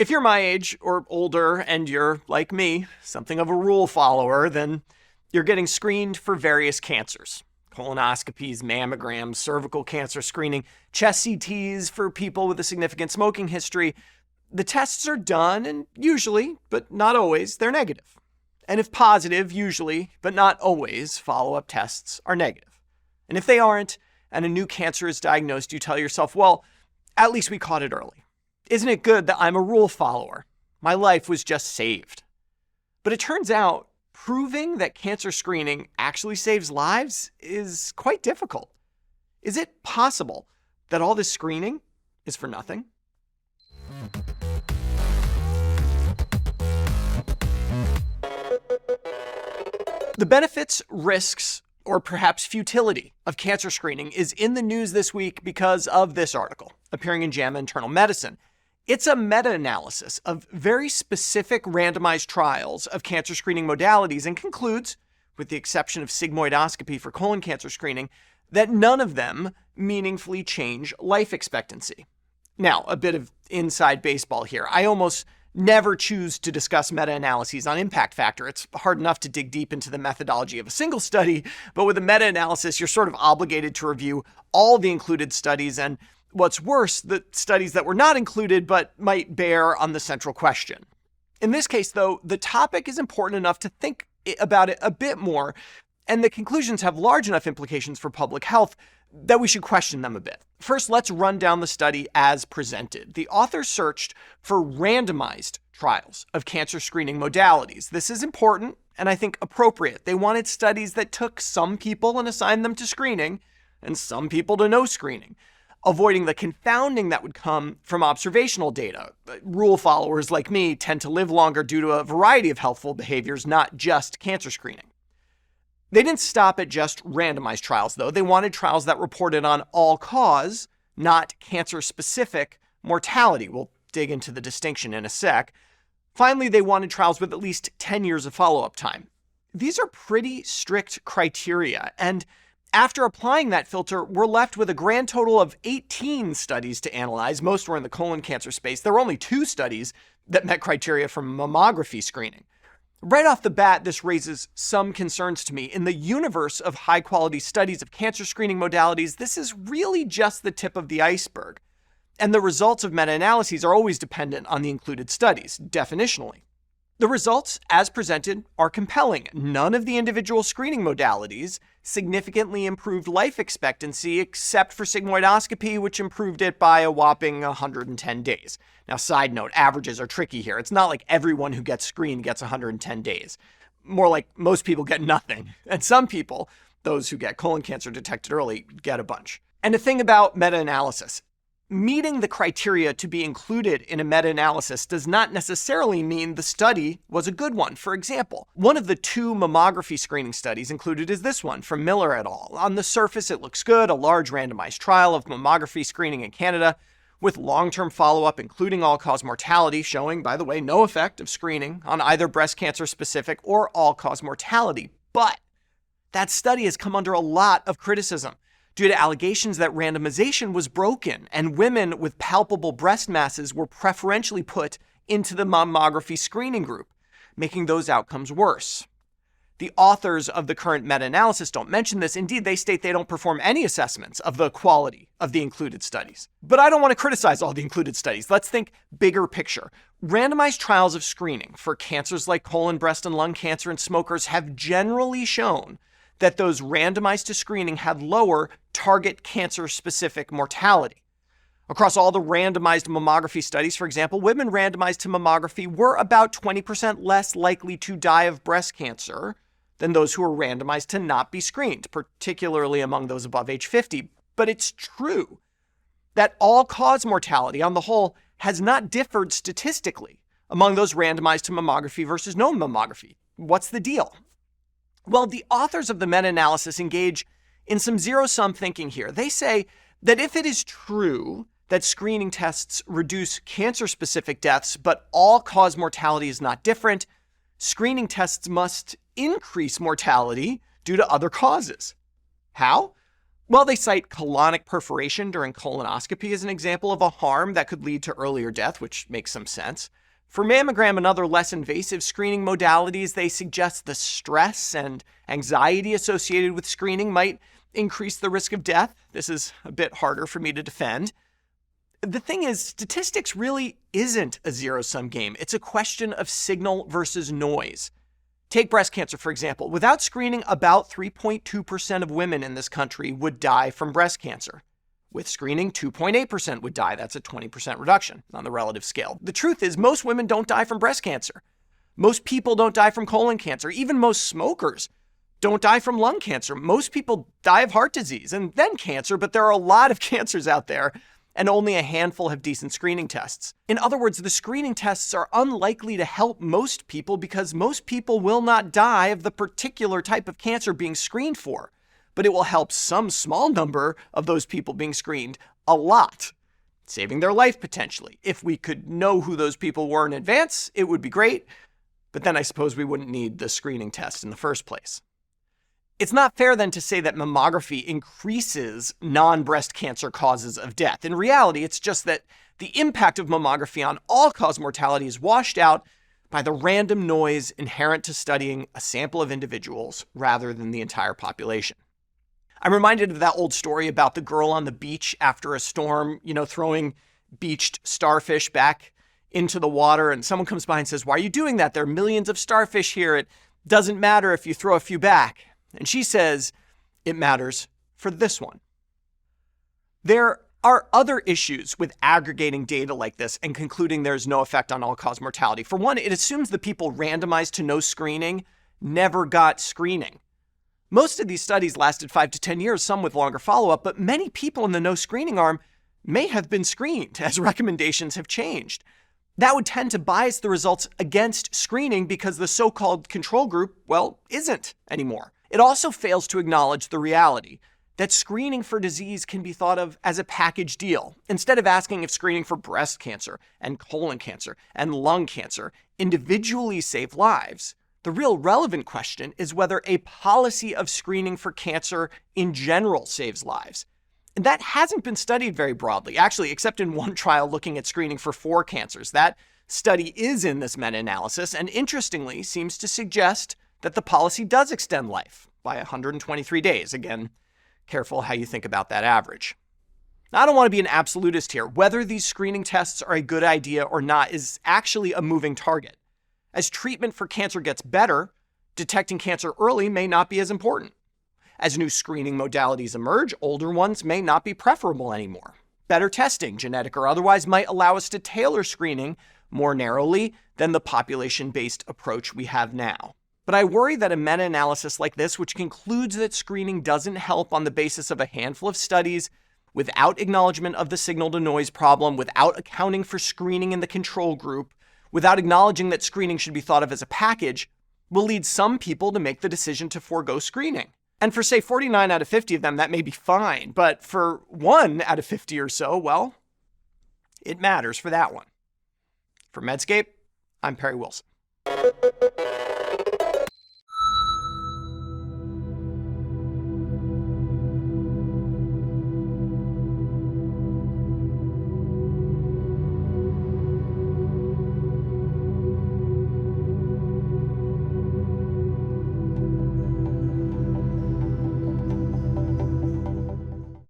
If you're my age or older and you're, like me, something of a rule follower, then you're getting screened for various cancers. Colonoscopies, mammograms, cervical cancer screening, chest CTs for people with a significant smoking history. The tests are done and usually, but not always, they're negative. And if positive, usually, but not always, follow-up tests are negative. And if they aren't, and a new cancer is diagnosed, you tell yourself, well, at least we caught it early. Isn't it good that I'm a rule follower? My life was just saved. But it turns out, proving that cancer screening actually saves lives is quite difficult. Is it possible that all this screening is for nothing? The benefits, risks, or perhaps futility of cancer screening is in the news this week because of this article appearing in JAMA Internal Medicine. It's a meta-analysis of very specific randomized trials of cancer screening modalities and concludes, with the exception of sigmoidoscopy for colon cancer screening, that none of them meaningfully change life expectancy. Now, a bit of inside baseball here. I almost never choose to discuss meta-analyses on impact factor. It's hard enough to dig deep into the methodology of a single study, but with a meta-analysis, you're sort of obligated to review all the included studies and, what's worse, the studies that were not included but might bear on the central question. In this case, though, the topic is important enough to think about it a bit more, and the conclusions have large enough implications for public health that we should question them a bit. First, let's run down the study as presented. The authors searched for randomized trials of cancer screening modalities. This is important and I think appropriate. They wanted studies that took some people and assigned them to screening and some people to no screening, avoiding the confounding that would come from observational data. Rule followers like me tend to live longer due to a variety of healthful behaviors, not just cancer screening. They didn't stop at just randomized trials, though. They wanted trials that reported on all-cause, not cancer-specific mortality. We'll dig into the distinction in a sec. Finally, they wanted trials with at least 10 years of follow-up time. These are pretty strict criteria, and after applying that filter, we're left with a grand total of 18 studies to analyze. Most were in the colon cancer space. There were only 2 studies that met criteria for mammography screening. Right off the bat, this raises some concerns to me. In the universe of high-quality studies of cancer screening modalities, this is really just the tip of the iceberg. And the results of meta-analyses are always dependent on the included studies, definitionally. The results, as presented, are compelling. None of the individual screening modalities significantly improved life expectancy except for sigmoidoscopy, which improved it by a whopping 110 days. Now, side note, averages are tricky here. It's not like everyone who gets screened gets 110 days. More like most people get nothing. And some people, those who get colon cancer detected early, get a bunch. And the thing about meta-analysis, meeting the criteria to be included in a meta-analysis does not necessarily mean the study was a good one. For example, one of the 2 mammography screening studies included is this one from Miller et al. On the surface, it looks good, a large randomized trial of mammography screening in Canada with long-term follow-up, including all-cause mortality, showing, by the way, no effect of screening on either breast cancer-specific or all-cause mortality. But that study has come under a lot of criticism due to allegations that randomization was broken and women with palpable breast masses were preferentially put into the mammography screening group, making those outcomes worse. The authors of the current meta-analysis don't mention this. Indeed, they state they don't perform any assessments of the quality of the included studies. But I don't want to criticize all the included studies. Let's think bigger picture. Randomized trials of screening for cancers like colon, breast, and lung cancer in smokers have generally shown that those randomized to screening had lower target cancer-specific mortality. Across all the randomized mammography studies, for example, women randomized to mammography were about 20% less likely to die of breast cancer than those who were randomized to not be screened, particularly among those above age 50. But it's true that all-cause mortality on the whole has not differed statistically among those randomized to mammography versus no mammography. What's the deal? Well, the authors of the meta-analysis engage in some zero-sum thinking here. They say that if it is true that screening tests reduce cancer-specific deaths, but all-cause mortality is not different, screening tests must increase mortality due to other causes. How? Well, they cite colonic perforation during colonoscopy as an example of a harm that could lead to earlier death, which makes some sense. For mammogram and other less invasive screening modalities, they suggest the stress and anxiety associated with screening might increase the risk of death. This is a bit harder for me to defend. The thing is, statistics really isn't a zero-sum game. It's a question of signal versus noise. Take breast cancer, for example. Without screening, about 3.2% of women in this country would die from breast cancer. With screening, 2.8% would die. That's a 20% reduction on the relative scale. The truth is, most women don't die from breast cancer. Most people don't die from colon cancer. Even most smokers don't die from lung cancer. Most people die of heart disease and then cancer, but there are a lot of cancers out there, and only a handful have decent screening tests. In other words, the screening tests are unlikely to help most people because most people will not die of the particular type of cancer being screened for. But it will help some small number of those people being screened a lot, saving their life potentially. If we could know who those people were in advance, it would be great. But then I suppose we wouldn't need the screening test in the first place. It's not fair then to say that mammography increases non-breast cancer causes of death. In reality, it's just that the impact of mammography on all-cause mortality is washed out by the random noise inherent to studying a sample of individuals rather than the entire population. I'm reminded of that old story about the girl on the beach after a storm, throwing beached starfish back into the water, and someone comes by and says, "Why are you doing that? There are millions of starfish here. It doesn't matter if you throw a few back." And she says, "It matters for this one." There are other issues with aggregating data like this and concluding there's no effect on all-cause mortality. For one, it assumes the people randomized to no screening never got screening. Most of these studies lasted 5 to 10 years, some with longer follow-up, but many people in the no screening arm may have been screened as recommendations have changed. That would tend to bias the results against screening because the so-called control group, isn't anymore. It also fails to acknowledge the reality that screening for disease can be thought of as a package deal. Instead of asking if screening for breast cancer and colon cancer and lung cancer individually save lives, the real relevant question is whether a policy of screening for cancer in general saves lives. And that hasn't been studied very broadly, actually, except in one trial looking at screening for 4 cancers. That study is in this meta-analysis and interestingly seems to suggest that the policy does extend life by 123 days. Again, careful how you think about that average. Now, I don't want to be an absolutist here. Whether these screening tests are a good idea or not is actually a moving target. As treatment for cancer gets better, detecting cancer early may not be as important. As new screening modalities emerge, older ones may not be preferable anymore. Better testing, genetic or otherwise, might allow us to tailor screening more narrowly than the population-based approach we have now. But I worry that a meta-analysis like this, which concludes that screening doesn't help on the basis of a handful of studies, without acknowledgement of the signal-to-noise problem, without accounting for screening in the control group, without acknowledging that screening should be thought of as a package, will lead some people to make the decision to forego screening. And for, say, 49 out of 50 of them, that may be fine. But for 1 out of 50 or so, it matters for that one. For Medscape, I'm Perry Wilson.